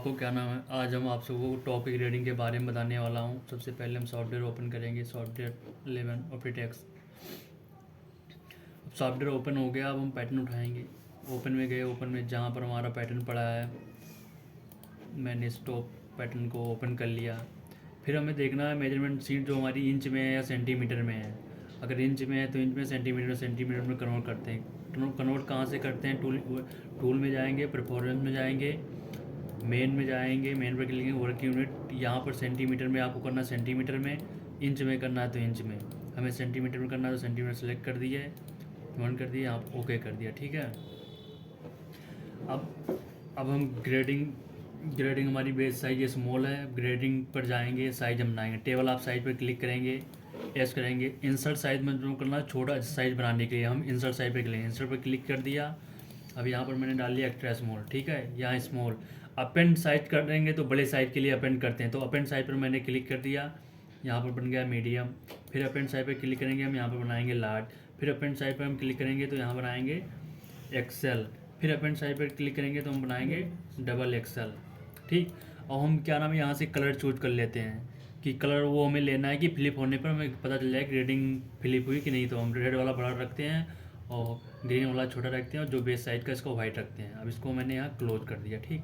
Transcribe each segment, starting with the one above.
सबको क्या नाम है। आज हम आप सबको टॉपिक रीडिंग के बारे में बताने वाला हूँ। सबसे पहले हम सॉफ्टवेयर ओपन करेंगे, सॉफ्टवेयर 11 ऑपरेटेक्स। अब सॉफ्टवेयर ओपन हो गया। अब हम पैटर्न उठाएंगे। ओपन में गए, ओपन में जहाँ पर हमारा पैटर्न पड़ा है मैंने स्टॉप पैटर्न को ओपन कर लिया। फिर हमें देखना है मेजरमेंट शीट जो हमारी इंच में है या सेंटीमीटर में है। अगर इंच में है तो इंच में, सेंटीमीटर में कन्वर्ट करते हैं। कन्वर्ट कहाँ से करते हैं? टूल में जाएंगे, परफॉर्मेंस में जाएंगे, मेन में जाएंगे, मेन पर क्लिक वर्क यूनिट। यहाँ पर सेंटीमीटर में आपको करना है सेंटीमीटर में, इंच में करना है तो इंच में। हमें सेंटीमीटर में करना है तो सेंटीमीटर सेलेक्ट कर दिए, वन कर दिया, आप ओके कर दिया। ठीक है। अब हम ग्रेडिंग हमारी बेस साइज ये स्मॉल है। ग्रेडिंग पर जाएंगे, साइज हम बनाएंगे। टेबल आप साइज पर क्लिक करेंगे, एस करेंगे। इंसर्ट साइज में जो करना है छोटा साइज बनाने के लिए हम इंसर्ट साइज पर क्लिक, इंसर्ट पर क्लिक कर दिया। अब यहाँ पर मैंने डाल लिया एक्स्ट्रा स्मॉल। ठीक है, यहाँ स्मॉल। अपेंड साइज कर देंगे तो बड़े साइज के लिए अपेंड करते हैं, तो अपेंड साइज पर मैंने क्लिक कर दिया। यहाँ पर बन गया मीडियम। फिर अपेंड साइज पर क्लिक करेंगे, हम यहाँ पर बनाएंगे लार्ज। फिर अपेंड साइज पर हम क्लिक करेंगे तो यहाँ बनाएंगे एक्सेल। फिर अपेंड साइज पर क्लिक करेंगे तो हम बनाएंगे डबल एक्सेल। ठीक। और हम क्या नाम है यहाँ से कलर चूज कर लेते हैं कि कलर वो हमें लेना है कि फ्लिप होने पर हमें पता चल जाए ग्रेडिंग फ्लिप हुई कि नहीं। तो हम रेड वाला बड़ा रखते हैं और ग्रीन वाला छोटा रखते हैं, और जो बेस साइड का इसको वाइट रखते हैं। अब इसको मैंने यहाँ क्लोज कर दिया। ठीक,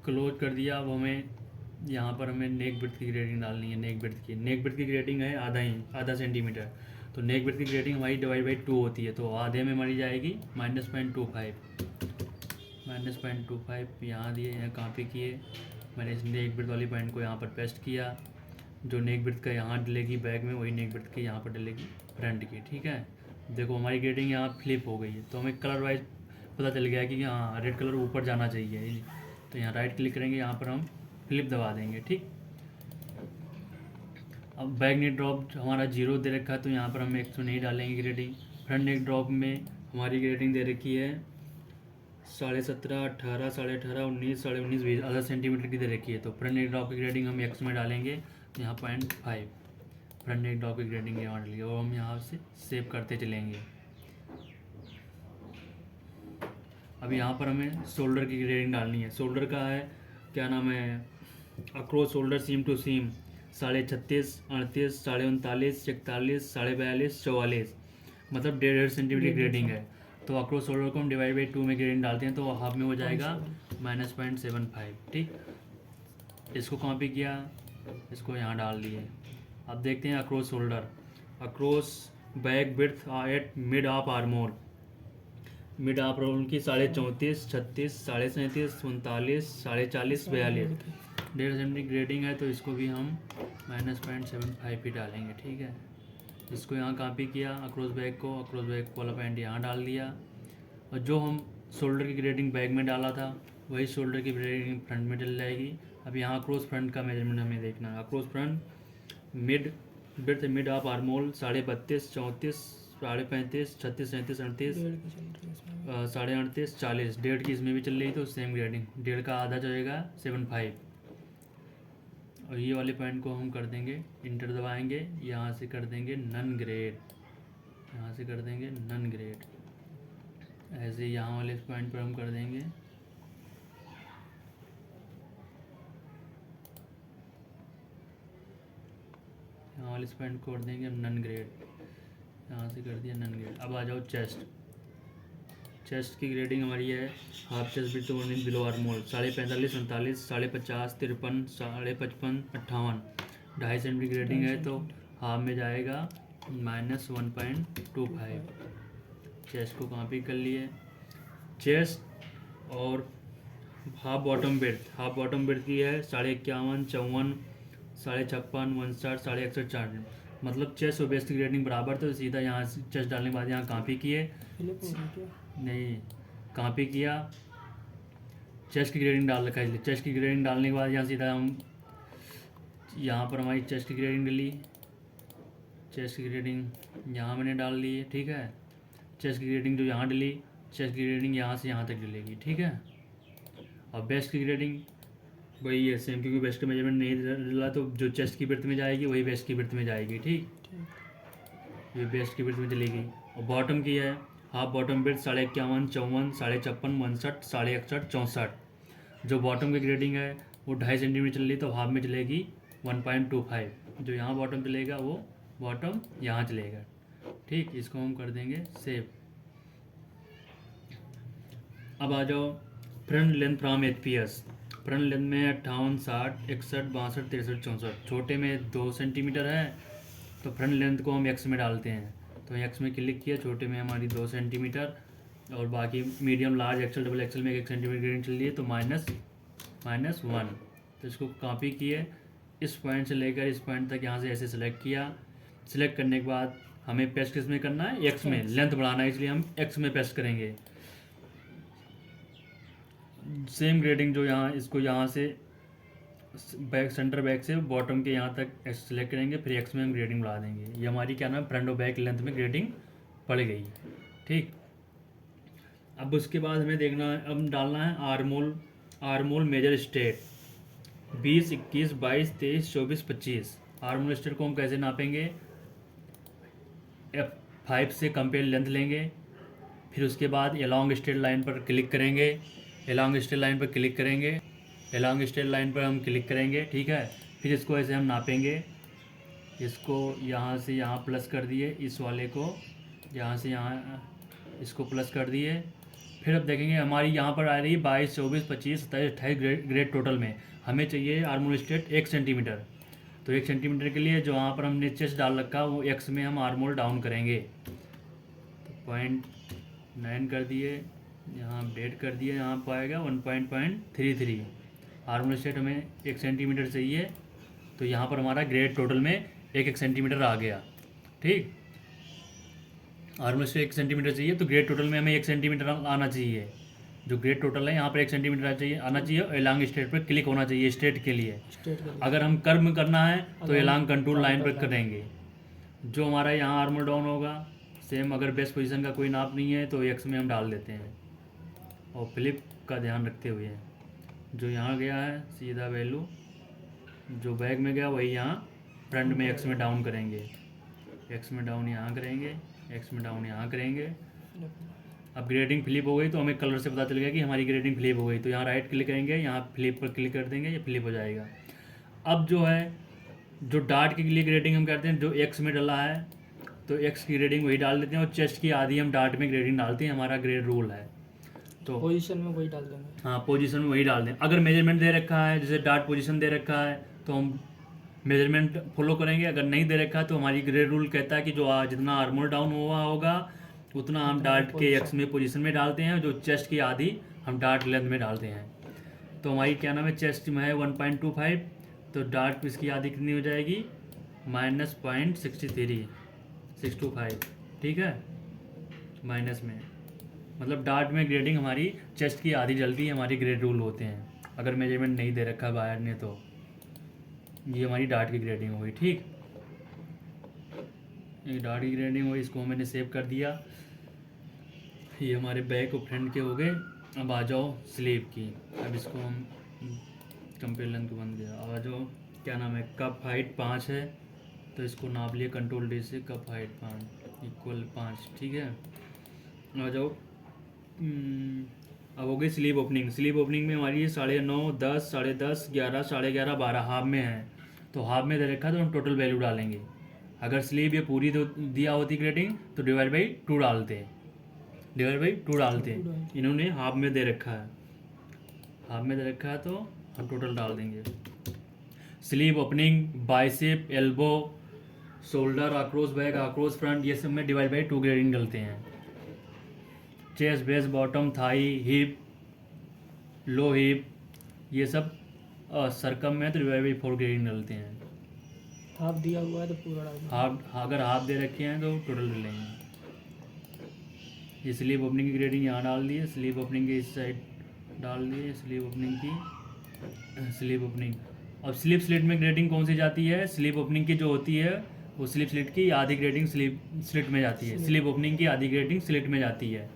क्लोज कर दिया। अब हमें यहाँ पर हमें नेक ब्रेड्थ की ग्रेडिंग डालनी है। नेक ब्रेड्थ की ग्रेडिंग है आधा सेंटीमीटर। तो नेक ब्रेड्थ की ग्रेडिंग हमारी डिवाइड बाई 2 होती है, तो आधे में हमारी जाएगी -0.25 यहाँ दिए, यहाँ कॉपी किए। मैंने इस नेक ब्रेड्थ वाली पॉइंट को यहाँ पर पेस्ट किया। जो नेक ब्रेड्थ का यहाँ डलेगी बैक में, वही नेक ब्रेड्थ की यहाँ पर डलेगी फ्रंट की। ठीक है, देखो हमारी ग्रेडिंग यहाँ फ्लिप हो गई है। तो हमें कलर वाइज पता चल गया कि हाँ रेड कलर ऊपर जाना चाहिए। तो यहाँ राइट क्लिक करेंगे, यहाँ पर हम फ्लिप दबा देंगे। ठीक। अब बैक नेक ड्रॉप हमारा 0 दे रखा है, तो यहाँ पर हम 100 नहीं डालेंगे ग्रेडिंग। फ्रंट नेक ड्रॉप में हमारी ग्रेडिंग दे रखी है 17.5, 18, 18.5, 19, 19.5, 20 आधा सेंटीमीटर की दे रखी है। तो फ्रंट नेक ड्रॉप की ग्रेडिंग हम एक्स में डालेंगे, यहाँ 0.5 फ्रंट नेक ड्रॉप की ग्रेडिंग यहाँ डालेंगे, और हम यहाँ से सेव करते चलेंगे। अब यहाँ पर हमें शोल्डर की ग्रेडिंग डालनी है। शोल्डर का है क्या नाम है, across shoulder seam to seam 36.5, 38, 39.39, 41, 42, 44, मतलब 1.5 सेंटीमीटर की ग्रेडिंग है। तो अक्रॉस शोल्डर को हम डिवाइड बाई 2 में ग्रेडिंग डालते हैं, तो हाफ में हो जाएगा -0.75। ठीक, इसको कॉपी किया, इसको यहाँ डाल दिए। अब देखते हैं across shoulder, across back width at mid of armhole, mid of roll की 34.5, 36, 37.5, 39, 40.5, 42, 1.5 सेंटीमीटर ग्रेडिंग है। तो इसको भी हम -0.75 ही डालेंगे। ठीक है, इसको यहाँ कॉपी किया, अक्रॉस बैक वाला पॉइंट यहाँ डाल दिया। और जो हम शोल्डर की ग्रेडिंग बैक में डाला था वही शोल्डर की ग्रेडिंग फ्रंट में डल जाएगी। अब यहाँ अक्रॉस फ्रंट का मेजरमेंट हमें देखना है। Across front mid width mid of आर्मोल 32.5, 34, 35.5, 36, 37, 38, 38.5, 40, 1.5 की इसमें भी चल रही, तो सेम ग्रेडिंग 1.5 का आधा जाएगा 75। और ये वाले पॉइंट को हम कर देंगे, इंटर दबाएंगे, यहाँ से कर देंगे नन ग्रेड, यहाँ से कर देंगे नन ग्रेड। ऐसे यहाँ वाले पॉइंट पर हम कर देंगे यहाँ वाले पॉइंट को कर देंगे हम नन ग्रेड, यहाँ से कर दिया नन ग्रेड। अब आ जाओ चेस्ट की ग्रेडिंग हमारी है half chest width one inch below आर्मोल 45, 39, 50, 53, 55, 58, 2.5 centimetre grading है। तो हाफ में जाएगा -1.25। चेस्ट को कॉपी कर लिए। चेस्ट और हाफ बॉटम विड्थ की है 51, 54, 56, 59, 61, 60, मतलब चेस्ट और वेस्ट की ग्रेडिंग बराबर। तो सीधा यहाँ से चेस्ट डालने के बाद यहाँ कॉपी किए, नहीं कॉपी किया, चेस्ट की ग्रेडिंग डाल रखा है, इसलिए चेस्ट की ग्रेडिंग डालने के बाद यहाँ सीधा हम यहाँ पर हमारी चेस्ट की ग्रेडिंग डली, चेस्ट की ग्रेडिंग यहाँ मैंने डाल ली है। ठीक है, चेस्ट की ग्रेडिंग जो यहाँ डली, चेस्ट की ग्रेडिंग यहाँ से यहाँ तक डलेगी। ठीक है, और वेस्ट की ग्रेडिंग वही है सेम, क्योंकि वेस्ट का मेजरमेंट नहीं डला, तो जो चेस्ट की ब्रेड्थ में जाएगी वही वेस्ट की ब्रेड्थ में जाएगी। ठीक, ये वेस्ट की ब्रेड्थ में चलेगी। और बॉटम की है हाफ बॉटम विड्थ 51, 54, 56, 59, 61, 64। जो बॉटम की ग्रेडिंग है वो 2.5 सेंटीमीटर चल रही है तो हाफ में चलेगी 1.25। जो यहाँ बॉटम चलेगा वो बॉटम यहाँ चलेगा। ठीक, इसको हम कर देंगे सेव। अब आ जाओ front length from HPS। Front length में 58, 60, 61, 62, 63, 64। छोटे में 2 सेंटीमीटर है तो फ्रंट लेंथ को हम एक्स में डालते हैं, तो एक्स में क्लिक किया, छोटे में हमारी 2 सेंटीमीटर और बाकी medium large XL double XL में 1 सेंटीमीटर ग्रेडिंग चल रही है तो -1। तो इसको कॉपी किए, इस पॉइंट से लेकर इस पॉइंट तक यहाँ से ऐसे सेलेक्ट किया। सेलेक्ट करने के बाद हमें पेस्ट किस में करना है, एक्स में। लेंथ बढ़ाना है इसलिए हम एक्स में पेस्ट करेंगे। सेम ग्रेडिंग जो यहाँ, इसको यहाँ से बैक, सेंटर बैक से बॉटम के यहाँ तक सेलेक्ट करेंगे, फिर एक्स में हम ग्रेडिंग बढ़ा देंगे। ये हमारी क्या नाम है, फ्रंट और बैक लेंथ में ग्रेडिंग पड़ गई। ठीक, अब उसके बाद हमें देखना है, अब डालना है armhole measure state 20, 21, 22, 23, 24, 25। Armhole state को हम कैसे नापेंगे, F5 से कंपेयर लेंथ लेंगे, फिर उसके बाद एलॉन्ग स्ट्रेट लाइन पर क्लिक करेंगे। एलॉन्ग स्ट्रेट लाइन पर क्लिक करेंगे, एलॉन्ग स्ट्रेट लाइन पर हम क्लिक करेंगे। ठीक है, फिर इसको ऐसे हम नापेंगे। इसको यहाँ से यहाँ प्लस कर दिए, इस वाले को यहाँ से यहाँ इसको प्लस कर दिए। फिर अब देखेंगे हमारी यहाँ पर आ रही है 22, 24, 25, 27, 28 ग्रेड टोटल में। हमें चाहिए आर्मोल स्ट्रेट 1 सेंटीमीटर। तो 1 सेंटीमीटर के लिए जो यहाँ पर हमने चेस्ट डाल रखा वो एक्स में हम आर्मोल डाउन करेंगे। तो 0.9 कर दिए, यहाँ अपडेट कर दिए, यहाँ पर आएगा 1.33। आर्मोल स्ट्रेट हमें 1 सेंटीमीटर चाहिए, तो यहाँ पर हमारा ग्रेड टोटल में 1 सेंटीमीटर आ गया। ठीक, आर्मोल स्ट्रेट 1 सेंटीमीटर चाहिए तो ग्रेड टोटल में हमें 1 सेंटीमीटर आना चाहिए। जो ग्रेड टोटल है यहाँ पर 1 सेंटीमीटर आना चाहिए और एलॉन्ग स्ट्रेट पर क्लिक होना चाहिए स्ट्रेट के लिए। अगर हम कर्व में करना है तो एलॉन्ग कंटूर लाइन पर करेंगे। जो हमारा यहाँ आर्मोल डाउन होगा सेम, अगर बेस्ट पोजीशन का कोई नाप नहीं है तो एक्स में हम डाल देते हैं। और फ्लिप का ध्यान रखते हुए जो यहाँ गया है सीधा वैल्यू, जो बैक में गया वही यहाँ फ्रंट में एक्स में डाउन करेंगे। एक्स में डाउन यहाँ करेंगे, एक्स में डाउन यहाँ करेंगे। अब ग्रेडिंग फ्लिप हो गई तो हमें कलर से पता चल गया कि हमारी ग्रेडिंग फ्लिप हो गई। तो यहाँ राइट क्लिक करेंगे, यहाँ फ्लिप पर क्लिक कर देंगे, ये फ्लिप हो जाएगा। अब जो है, जो डार्ट के लिए ग्रेडिंग हम करते हैं, जो एक्स में डला है तो एक्स की ग्रेडिंग वही डाल देते हैं और चेस्ट की आधी हम डार्ट में ग्रेडिंग डालते हैं, हमारा ग्रेड रूल है। तो पोजीशन में वही डाल देंगे। हाँ, पोजीशन में वही डाल दें। अगर मेजरमेंट दे रखा है, जैसे डार्ट पोजीशन दे रखा है तो हम मेजरमेंट फॉलो करेंगे। अगर नहीं दे रखा है तो हमारी ग्रेड रूल कहता है कि जो जितना आर्मोल डाउन हुआ होगा उतना हम डार्ट के एक्स में पोजीशन में डालते हैं, जो चेस्ट की आधी हम डार्ट लेंथ में डालते हैं। तो हमारी क्या नाम है, चेस्ट में है 1.25, तो डार्ट इसकी आधी कितनी हो जाएगी, -0.63625। ठीक है, माइनस में मतलब डार्ट में ग्रेडिंग हमारी चेस्ट की आधी जल्दी हमारी ग्रेड रूल होते हैं। अगर मेजरमेंट नहीं दे रखा बायर ने तो ये हमारी डार्ट की ग्रेडिंग होगी। ठीक, ये डार्ट की ग्रेडिंग हुई, इसको मैंने सेव कर दिया। ये हमारे बैक और फ्रंट के हो गए। अब आ जाओ स्लीव की। अब इसको हम कंपेयर लेंथ को बंद किया। आ जाओ, क्या नाम है, कप हाइट 5 है तो इसको नाप लिए कंट्रोल डी से, कप हाइट 5 इक्वल 5। ठीक है, आ जाओ। अब हो गई स्लीव ओपनिंग। स्लीव ओपनिंग में हमारी 9.5, 10, 10.5, 11, 11.5, 12 हाफ में है। तो हाफ में दे रखा है तो हम टोटल वैल्यू डालेंगे। अगर स्लीव ये पूरी दिया होती ग्रेडिंग तो डिवाइड बाई 2 डालते हैं, इन्होंने हाफ में दे रखा है, हाफ में दे रखा है तो हम टोटल डाल देंगे। Sleeve opening, bicep, elbow, shoulder, across back, across front, ये सब में डिवाइड बाई 2 ग्रेडिंग डलते हैं। Chest, base, bottom, thigh, hip, low hip, ये सब सरकम में तो डिवाइड बाई 4 ग्रेडिंग डलते हैं। हाफ दिया हुआ है तो पूरा डाल देंगे। हाफ, अगर हाफ दे रखे हैं तो टोटल डलेंगे। ये स्लीव ओपनिंग की ग्रेडिंग यहाँ डाल दी है, स्लीव ओपनिंग की इस साइड डाल दी है, स्लीव ओपनिंग की, स्लीव ओपनिंग। अब स्लीव स्लिट में ग्रेडिंग कौन सी जाती है, स्लीव ओपनिंग की जो होती है वो स्लीव स्लिट की आधी ग्रेडिंग स्लीव स्लिट में जाती है। स्लीव ओपनिंग की आधी ग्रेडिंग स्लिट में जाती है।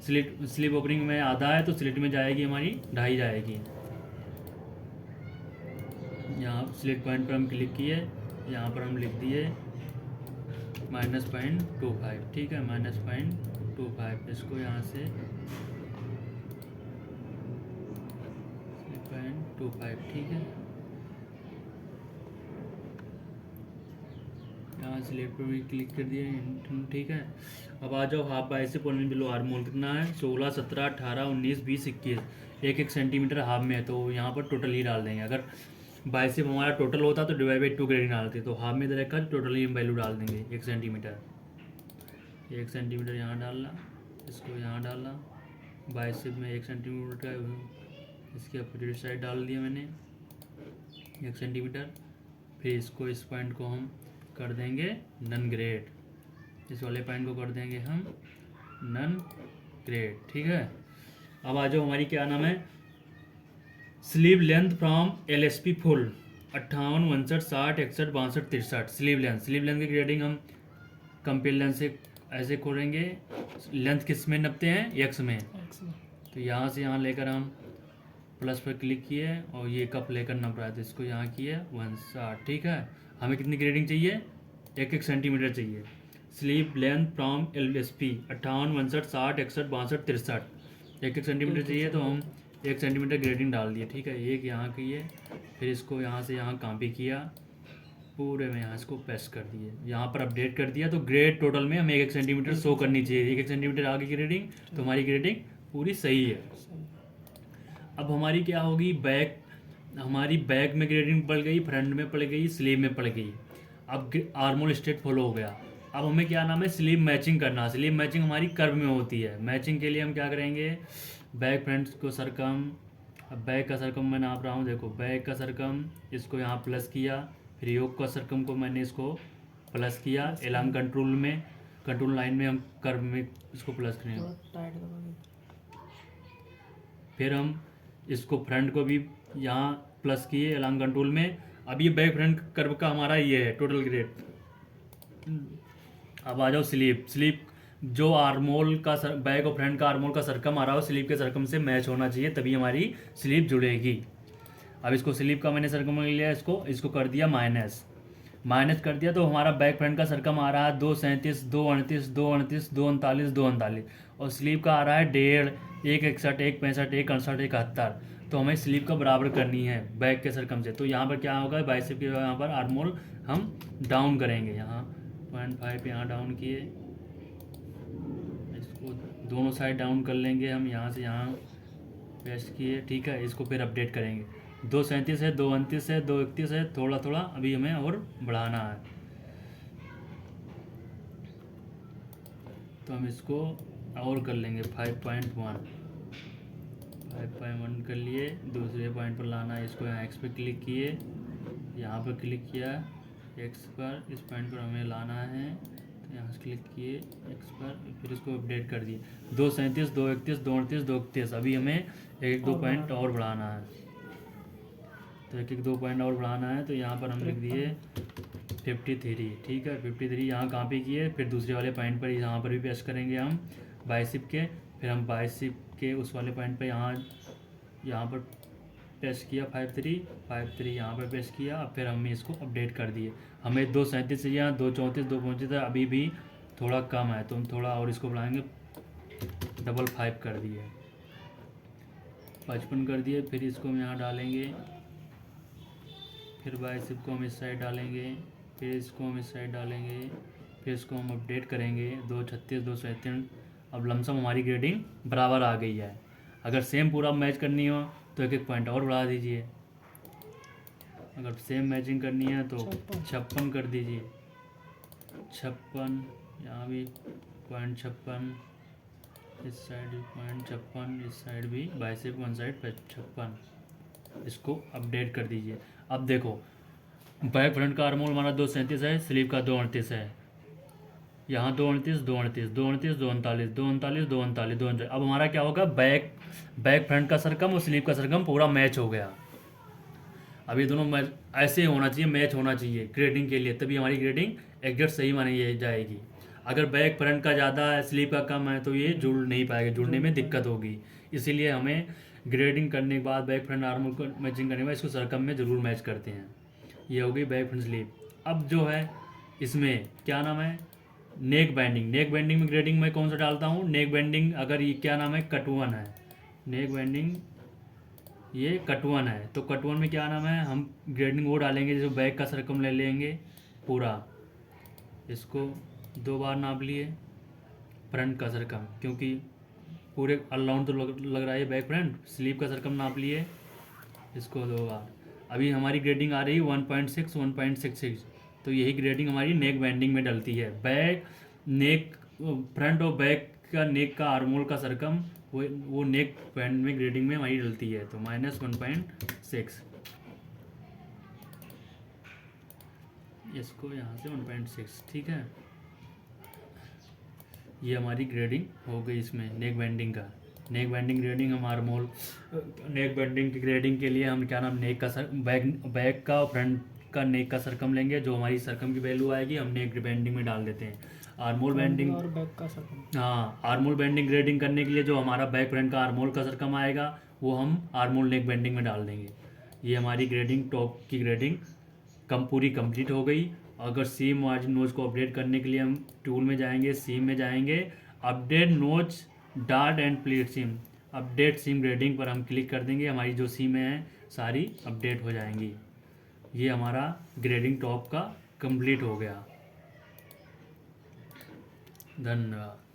स्लीव ओपनिंग में आधा है तो स्लिट में जाएगी हमारी 2.5 जाएगी। यहाँ स्लिट पॉइंट पर हम क्लिक किए, यहाँ पर हम लिख दिए -0.25। ठीक है, -0.25। 25 इसको यहाँ से 3.25 ठीक है। यहाँ स्लेट पर भी क्लिक कर दिया ठीक है। अब आ जाओ हाफ बाइसेप और बिलो आर्मोल कितना है 16 17 18 19 20 21 1 सेंटीमीटर हाफ में है तो यहाँ पर टोटल ही डाल देंगे। अगर बाइसेप हमारा टोटल होता तो डिवाइड बाई 2 ग्रेडिंग डालते तो हाफ में रखकर टोटल ही वैल्यू डाल देंगे 1 सेंटीमीटर। 1 सेंटीमीटर यहाँ डालना, इसको यहाँ डालना, बाइसेप में 1 सेंटीमीटर का इसके अपोजिट साइड डाल दिया मैंने 1 सेंटीमीटर। फिर इसको इस पॉइंट को हम कर देंगे नन ग्रेड, इस वाले पॉइंट को कर देंगे हम नन ग्रेड ठीक है। अब आ जाओ हमारी क्या नाम है sleeve length from LSP full 58 59 60 61 62 63 sleeve length की ग्रेडिंग हम कंपेयर लेंथ से ऐसे करेंगे। लेंथ किस में नपते हैं एक्स में, तो यहाँ से यहाँ लेकर हम प्लस पर क्लिक किए और ये कप लेकर नप रहा है तो इसको यहाँ किए 160 ठीक है। हमें कितनी ग्रेडिंग चाहिए 1 सेंटीमीटर चाहिए। Sleeve length from LSP 58 59 60 61 62 63 1 centimetre चाहिए तो हम 1 सेंटीमीटर ग्रेडिंग डाल दिए ठीक है। एक यहाँ किए फिर इसको यहाँ से यहाँ कॉपी किया पूरे में यहाँ इसको पेस्ट कर दिए, यहाँ पर अपडेट कर दिया तो ग्रेड टोटल में हमें 1 सेंटीमीटर शो करनी चाहिए। 1 सेंटीमीटर आगे की ग्रेडिंग तो हमारी ग्रेडिंग पूरी सही है। अब हमारी क्या होगी बैक, हमारी बैक में ग्रेडिंग पड़ गई, फ्रंट में पड़ गई, स्लीव में पड़ गई। अब आर्मोल स्ट्रेट फॉलो हो गया। अब हमें क्या नाम है स्लीव मैचिंग करना। स्लीव मैचिंग हमारी कर्व में होती है। मैचिंग के लिए हम क्या करेंगे बैक फ्रंट को सरकम, अब बैक का सरकम मैं नाप रहा हूँ देखो बैक का सरकम इसको यहाँ प्लस किया, फिर योग का सरकम को मैंने इसको प्लस किया, एलांग कंट्रोल में कंट्रोल लाइन में हम कर्व में इसको प्लस करेंगे। फिर हम इसको फ्रंट को भी यहाँ प्लस किए एलांग कंट्रोल में। अब ये बैक फ्रंट कर्व का हमारा ये है टोटल ग्रेड। अब आ जाओ स्लीव जो आर्मोल का बैक और फ्रंट का आर्मोल का सरकम आ रहा हो स्लीव के सरकम से मैच होना चाहिए तभी हमारी स्लीव जुड़ेगी। अब इसको स्लीव का मैंने सरकम ले लिया, इसको कर दिया माइनस कर दिया तो हमारा बैक फ्रंट का सरकम आ रहा है 237 238 238 239 239 और स्लीव का आ रहा है 1.5 1 61 1 65 1 68 1 71। तो हमें स्लीव का बराबर करनी है बैक के सरकम से। तो यहाँ पर क्या होगा बाइसेप के यहाँ पर आर्मोल हम डाउन करेंगे, यहाँ 0.5 यहाँ डाउन किए, इसको दोनों साइड डाउन कर लेंगे हम यहाँ से यहाँ पेस्ट किए ठीक है। इसको फिर अपडेट करेंगे 237 है 229 है 231 है, थोड़ा थोड़ा अभी हमें और बढ़ाना है तो हम इसको और कर लेंगे 5.1 कर लिए। दूसरे पॉइंट पर लाना है, इसको यहाँ एक्स पर क्लिक किए, यहाँ पर क्लिक किया एक्स पर, इस पॉइंट पर हमें लाना है तो यहाँ से क्लिक किए एक्स पर, फिर इसको अपडेट कर दिए 237 231 238 231। अभी हमें 1-2 पॉइंट और बढ़ाना है तो 1-2 पॉइंट और बढ़ाना है तो यहाँ पर हम लिख दिए 53 ठीक है। 53 यहाँ कॉपी किए, फिर दूसरे वाले पॉइंट पर यहाँ पर भी पेस्ट करेंगे हम बाइसेप के, फिर हम बाइसेप के उस वाले पॉइंट पर यहाँ पर पेस्ट किया 53 यहाँ पर पेस्ट किया। अब फिर हमने इसको अपडेट कर दिए। हमें 237 चाहिए, 234 235 है, अभी भी थोड़ा कम है तो हम थोड़ा और इसको बढ़ाएंगे 55 कर दिए, 55 कर दिए। फिर इसको हम यहाँ डालेंगे, फिर बाइसेप को हम इस साइड डालेंगे, फिर इसको हम इस साइड डालेंगे, फिर इसको हम अपडेट करेंगे 236 237। अब लमसम हमारी ग्रेडिंग बराबर आ गई है। अगर सेम पूरा मैच करनी हो तो 1-1 पॉइंट और बढ़ा दीजिए, अगर सेम मैचिंग करनी है तो 56 कर दीजिए, 56 यहाँ भी 0.56, इस साइड भी 0.56, इस साइड भी बाइसेप वन साइड 56। इसको अपडेट कर दीजिए। अब देखो बैक फ्रंट का आर्मोल हमारा 237 है, स्लीव का 238 है, यहाँ 238 238 238 239 239 239 239। अब हमारा क्या होगा बैक फ्रंट का सरकम और स्लीव का सरकम पूरा मैच हो गया। अब ये दोनों मैच ऐसे होना चाहिए, मैच होना चाहिए ग्रेडिंग के लिए, तभी हमारी ग्रेडिंग एग्जैक्ट सही मानी जाएगी। अगर बैक फ्रंट का ज़्यादा है स्लीव का कम है तो ये जुड़ नहीं पाएगा, जुड़ने में दिक्कत होगी। इसीलिए हमें ग्रेडिंग करने के बाद बैक फ्रंट आर्मोल को मैचिंग करने के बाद इसको सरकम में ज़रूर मैच करते हैं। ये हो गई बैक फ्रंट स्लीव। अब जो है इसमें क्या नाम है नेक बैंडिंग, नेक बैंडिंग में ग्रेडिंग मैं कौन सा डालता हूँ, नेक बैंडिंग अगर ये क्या नाम है, कट वन है, नेक बैंडिंग ये कट वन है, तो कट वन में क्या नाम है, हम ग्रेडिंग वो डालेंगे जैसे बैक का सरकम ले लेंगे पूरा, इसको 2 बार नाप लिए, फ्रंट का सरकम क्योंकि पूरे अराउंड तो लग रहा है बैक फ्रंट, स्लीव का सरकम नाप लिए, इसको 2 बार। अभी हमारी ग्रेडिंग आ रही है 1.6 1.66, तो यही ग्रेडिंग हमारी नेक बैंडिंग में डलती है। बैक नेक फ्रंट और बैक का नेक का आर्मोल का सरकम वो नेक बैंड में ग्रेडिंग में हमारी डलती है, तो -1.6, इसको यहाँ से 1.6, ठीक है। ये हमारी ग्रेडिंग हो गई इसमें नेक बैंडिंग का। नेक बैंडिंग ग्रेडिंग हम आर्मोल नेक बैंडिंग की ग्रेडिंग के लिए हम क्या नाम नेक का बैक का और फ्रंट का नेक का सरकम लेंगे, जो हमारी सरकम की वैल्यू आएगी हम नेक बैंडिंग में डाल देते हैं। आर्मोल बैंडिंग और बैक का सरकम, हाँ, आर्मोल बैंडिंग ग्रेडिंग करने के लिए जो हमारा बैक फ्रंट का आर्मोल का सरकम आएगा वो हम आर्मोल नेक बैंडिंग में डाल देंगे। ये हमारी ग्रेडिंग टॉप की ग्रेडिंग पूरी कंप्लीट हो गई। अगर सीम मार्जिन नोच को अपडेट करने के लिए हम टूल में जाएंगे, सीम में जाएंगे, update notch dart and pleat seam, update seam grading पर हम क्लिक कर देंगे, हमारी जो सीमें हैं सारी अपडेट हो जाएंगी। ये हमारा ग्रेडिंग टॉप का कंप्लीट हो गया। धन्यवाद।